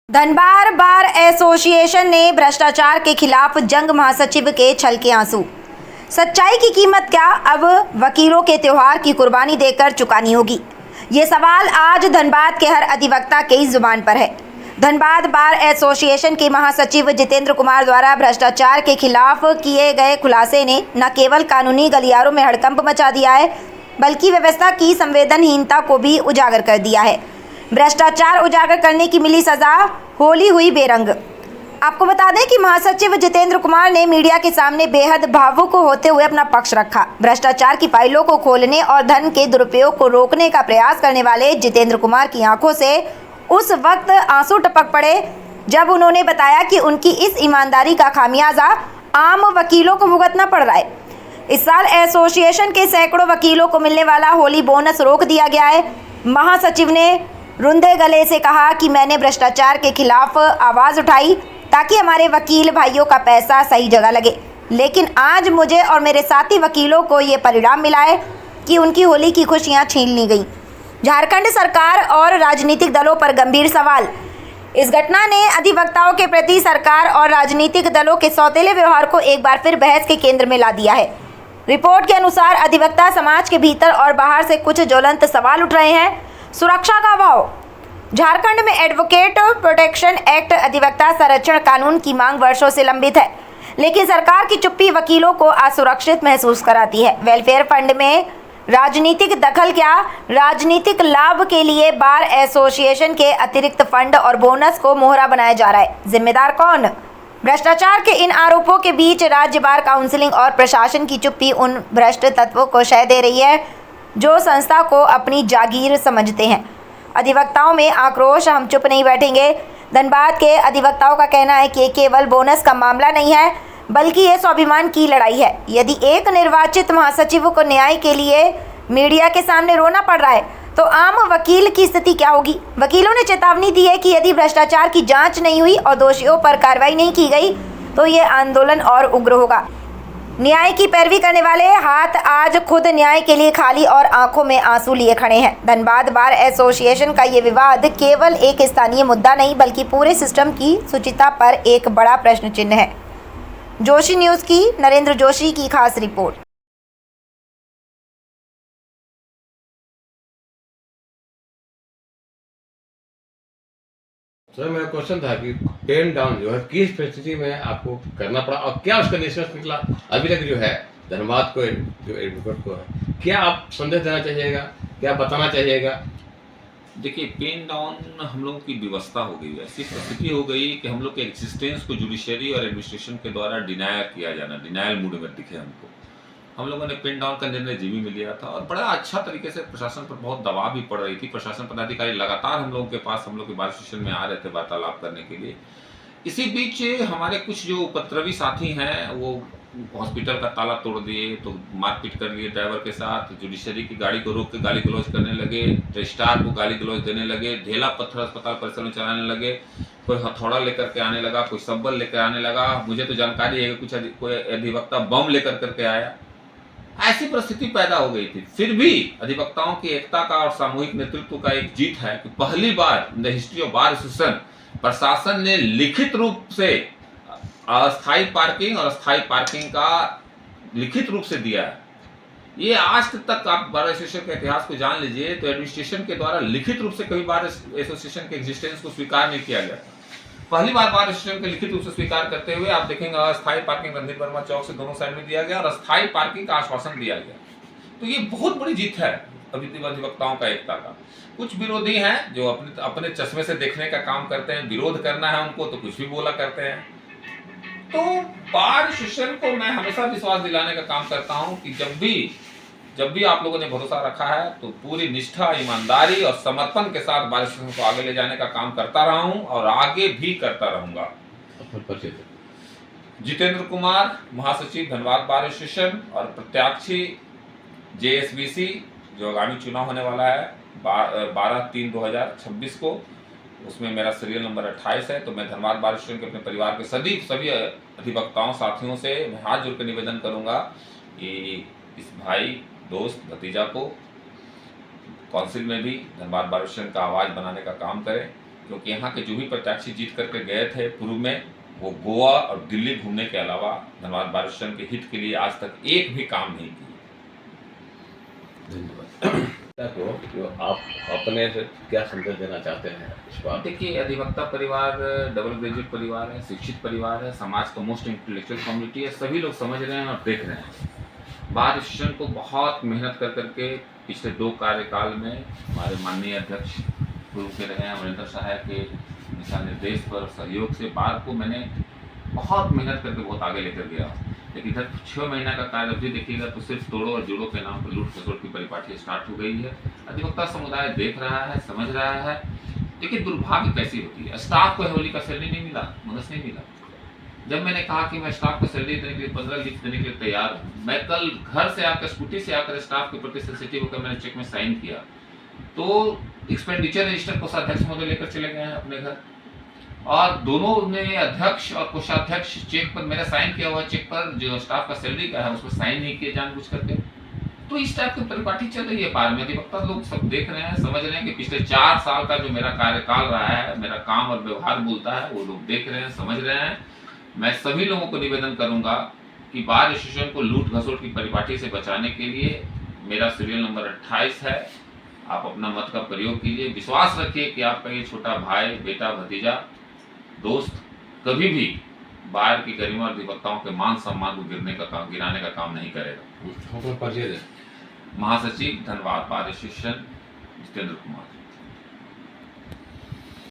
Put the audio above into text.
Dhanbad bar association ने भ्रष्टाचार के खिलाफ जंग, महासचिव के छल के आंसू। सच्चाई की कीमत क्या अब वकीलों के त्योहार की कुर्बानी देकर चुकानी होगी? ये सवाल आज धनबाद के हर अधिवक्ता की जुबान पर है। धनबाद बार एसोसिएशन के महासचिव जितेंद्र कुमार द्वारा भ्रष्टाचार के खिलाफ किए गए खुलासे ने न केवल कानूनी गलियारों में हड़कंप मचा दिया है, बल्कि व्यवस्था की संवेदनहीनता को भी उजागर कर दिया है। भ्रष्टाचार उजागर करने की मिली सजा, होली हुई बेरंग। आपको बता दें कि महासचिव जितेंद्र कुमार ने मीडिया के सामने बेहद भावुक होते हुए अपना पक्ष रखा। भ्रष्टाचार की फाइलों को खोलने और धन के दुरुपयोग को रोकने का प्रयास करने वाले जितेंद्र कुमार की आंखों से उस वक्त आंसू टपक पड़े जब उन्होंने बताया कि उनकी इस ईमानदारी का खामियाजा आम वकीलों को भुगतना पड़ रहा है। इस साल एसोसिएशन के सैकड़ों वकीलों को मिलने वाला होली बोनस रोक दिया गया है। महासचिव ने रुंधे गले से कहा कि मैंने भ्रष्टाचार के खिलाफ आवाज़ उठाई ताकि हमारे वकील भाइयों का पैसा सही जगह लगे, लेकिन आज मुझे और मेरे साथी वकीलों को ये परिणाम मिला है कि उनकी होली की खुशियां छीन ली गई। झारखंड सरकार और राजनीतिक दलों पर गंभीर सवाल। इस घटना ने अधिवक्ताओं के प्रति सरकार और राजनीतिक दलों के सौतेले व्यवहार को एक बार फिर बहस के केंद्र में ला दिया है। रिपोर्ट के अनुसार अधिवक्ता समाज के भीतर और बाहर से कुछ ज्वलंत सवाल उठ रहे हैं। सुरक्षा का अभाव। झारखंड में एडवोकेट प्रोटेक्शन एक्ट अधिवक्ता संरक्षण कानून की मांग वर्षों से लंबित है, लेकिन सरकार की चुप्पी वकीलों को असुरक्षित महसूस कराती है। वेलफेयर फंड में राजनीतिक दखल क्या? राजनीतिक लाभ के लिए बार एसोसिएशन के अतिरिक्त फंड और बोनस को मोहरा बनाया जा रहा है। जिम्मेदार कौन? भ्रष्टाचार के इन आरोपों के बीच राज्य बार काउंसिलिंग और प्रशासन की चुप्पी उन भ्रष्ट तत्वों को शह दे रही है जो संस्था को अपनी जागीर समझते हैं। अधिवक्ताओं में आक्रोश। हम चुप नहीं बैठेंगे। धनबाद के अधिवक्ताओं का कहना है कि ये केवल बोनस का मामला नहीं है, बल्कि ये स्वाभिमान की लड़ाई है। यदि एक निर्वाचित महासचिव को न्याय के लिए मीडिया के सामने रोना पड़ रहा है, तो आम वकील की स्थिति क्या होगी? वकीलों ने चेतावनी दी है कि यदि भ्रष्टाचार की जांच नहीं हुई और दोषियों पर कार्रवाई नहीं की गई, तो ये आंदोलन और उग्र होगा। न्याय की पैरवी करने वाले हाथ आज खुद न्याय के लिए खाली और आंखों में आंसू लिए खड़े हैं। धनबाद बार एसोसिएशन का ये विवाद केवल एक स्थानीय मुद्दा नहीं, बल्कि पूरे सिस्टम की शुचिता पर एक बड़ा प्रश्न चिन्ह है। जोशी न्यूज़ की नरेंद्र जोशी की खास रिपोर्ट। सर, मेरा क्वेश्चन था कि पेन डाउन जो है किस परिस्थिति में आपको करना पड़ा और क्या उसका निष्कर्ष निकला अभी तक जो है धनबाद को जो एडवोकेट को है, क्या आप संदेश देना चाहिएगा, क्या बताना चाहिएगा? देखिए, पेन डाउन हम लोगों की व्यवस्था हो गई, ऐसी परिस्थिति हो गई कि हम लोग के एग्जिस्टेंस को जुडिशरी और एडमिनिस्ट्रेशन के द्वारा डिनाय किया जाना, डिनायल मूड में दिखे हमको। हम लोगों ने पेन डाउन का निर्णय जीवी में लिया था और बड़ा अच्छा तरीके से प्रशासन पर बहुत दबाव भी पड़ रही थी। प्रशासन पदाधिकारी लगातार हम लोगों के पास, हम लोग के बार स्टेशन में आ रहे थे वार्तालाप करने के लिए। इसी बीच हमारे कुछ जो उपद्रवी साथी हैं वो हॉस्पिटल का ताला तोड़ दिए, तो मारपीट कर लिए ड्राइवर के साथ, जुडिशरी की गाड़ी को रोक के गाली गलौज करने लगे, रजिस्ट्रार को गाली गलौज देने लगे, ढेला पत्थर अस्पताल परिसर में चलाने लगे, कोई हथौड़ा लेकर के आने लगा, कोई सब्बल लेकर आने लगा। मुझे तो जानकारी है कि कोई अधिवक्ता बम लेकर करके आया। ऐसी परिस्थिति पैदा हो गई थी। फिर भी अधिवक्ताओं की एकता का और सामूहिक नेतृत्व का एक जीत है कि पहली बार in the history of bar association प्रशासन ने लिखित रूप से अस्थायी पार्किंग और स्थायी पार्किंग का लिखित रूप से दिया है। ये आज तक आप बार एसोसिएशन के इतिहास को जान लीजिए तो एडमिनिस्ट्रेशन के द्वारा लिखित रूप से कभी बार एसोसिएशन के एग्जिस्टेंस को स्वीकार नहीं किया गया। पहली बार बार एसोसिएशन के लिखित रूप से स्वीकार करते हुए आप देखेंगे अस्थायी पार्किंग रणधीर वर्मा चौक से दोनों साइड में दिया गया और अस्थायी पार्किंग का आश्वासन दिया गया। तो ये बहुत बड़ी जीत है अधिवक्ताओं का एकता का। कुछ विरोधी हैं जो अपने चश्मे से देखने का काम करते हैं, विरोध करना है उनको तो कुछ भी बोला करते हैं। तो बार एसोसिएशन को मैं हमेशा विश्वास दिलाने का काम करता हूं कि जब भी आप लोगों ने भरोसा रखा है तो पूरी निष्ठा, ईमानदारी और समर्पण के साथ बार एसोसिएशन को आगे ले जाने का काम करता रहा हूं और आगे भी करता रहूंगा। जितेंद्र कुमार, महासचिव धनबाद बार एसोसिएशन और प्रत्याशी JSBC जो आगामी चुनाव होने वाला है 12/3/2026 को, उसमें मेरा सीरियल नंबर 28 है। तो मैं धनबाद बार एसोसिएशन के अपने परिवार के सभी अधिवक्ताओं साथियों से मैं हाथ जोड़ कर निवेदन करूंगा कि इस भाई, दोस्त, भतीजा को काउंसिल में भी धनबाद बार एसोसिएशन का आवाज़ बनाने का काम करें क्योंकि यहाँ के जो भी प्रत्याशी जीत करके गए थे पूर्व में, वो गोवा और दिल्ली घूमने के अलावा धनबाद बार एसोसिएशन के हित के लिए आज तक एक भी काम नहीं किए। धन्यवाद। को जो आप अपने से क्या संदेश देना चाहते हैं इस बात? देखिए, अधिवक्ता परिवार डबल ग्रेजुएट परिवार है, शिक्षित परिवार है, समाज का मोस्ट इंटेलेक्चुअल कम्युनिटी है, सभी लोग समझ रहे हैं और देख रहे हैं। बार एसोसिएशन को बहुत मेहनत कर करके पिछले 2 कार्यकाल में हमारे माननीय अध्यक्ष पूर्व के रहे हैं अमरिंदर साहब के दिशा निर्देश पर सहयोग से बार को मैंने बहुत मेहनत करके बहुत आगे लेकर गया। लेकिन इधर 6 महीना का कार्य अवधि देखिएगा तो सिर्फ तोड़ो और जोड़ो के नाम पर लूट खसोट की परिपाटी स्टार्ट हो गई है। अधिवक्ता समुदाय देख रहा है, समझ रहा है। देखिए, दुर्भाग्य कैसी होती है, स्टाफ को होली का सैलरी नहीं मिला, बोनस नहीं मिला। जब मैंने कहा कि मैं स्टाफ को सैलरी देने के लिए 15 लीव देने के लिए तैयार हूँ, मैं कल घर से आकर स्कूटी से आकर स्टाफ के प्रति सेंसिटिव होकर मैंने चेक में साइन किया, तो एक्सपेंडिचर रजिस्टर कोषाध्यक्ष महोदय लेकर चले गए हैं अपने घर, और दोनों ने अध्यक्ष और कोषाध्यक्ष चेक पर, मेरा साइन किया हुआ चेक पर जो स्टाफ का सैलरी का है उसमें साइन नहीं किए जानबूझ करके। तो इस टाइप की परिपाटी चल रही है बार में। अधिवक्ता लोग सब देख रहे हैं, समझ रहे हैं कि पिछले 4 साल का जो मेरा कार्यकाल रहा है, मेरा काम और व्यवहार बोलता है, वो लोग देख रहे हैं, समझ रहे हैं। मैं सभी लोगों को निवेदन करूंगा कि बार एसोसिएशन को लूट घसोट की परिपाटी से बचाने के लिए मेरा सीरियल नंबर 28 है, आप अपना मत का प्रयोग कीजिए। विश्वास रखिए कि आपका ये छोटा भाई, बेटा, भतीजा, दोस्त कभी भी बार की गरिमा और अधिवक्ताओं के मान सम्मान को गिराने का काम नहीं करेगा। परिचय दें। महासचिव धनबाद बार एसोसिएशन जितेंद्र कुमार।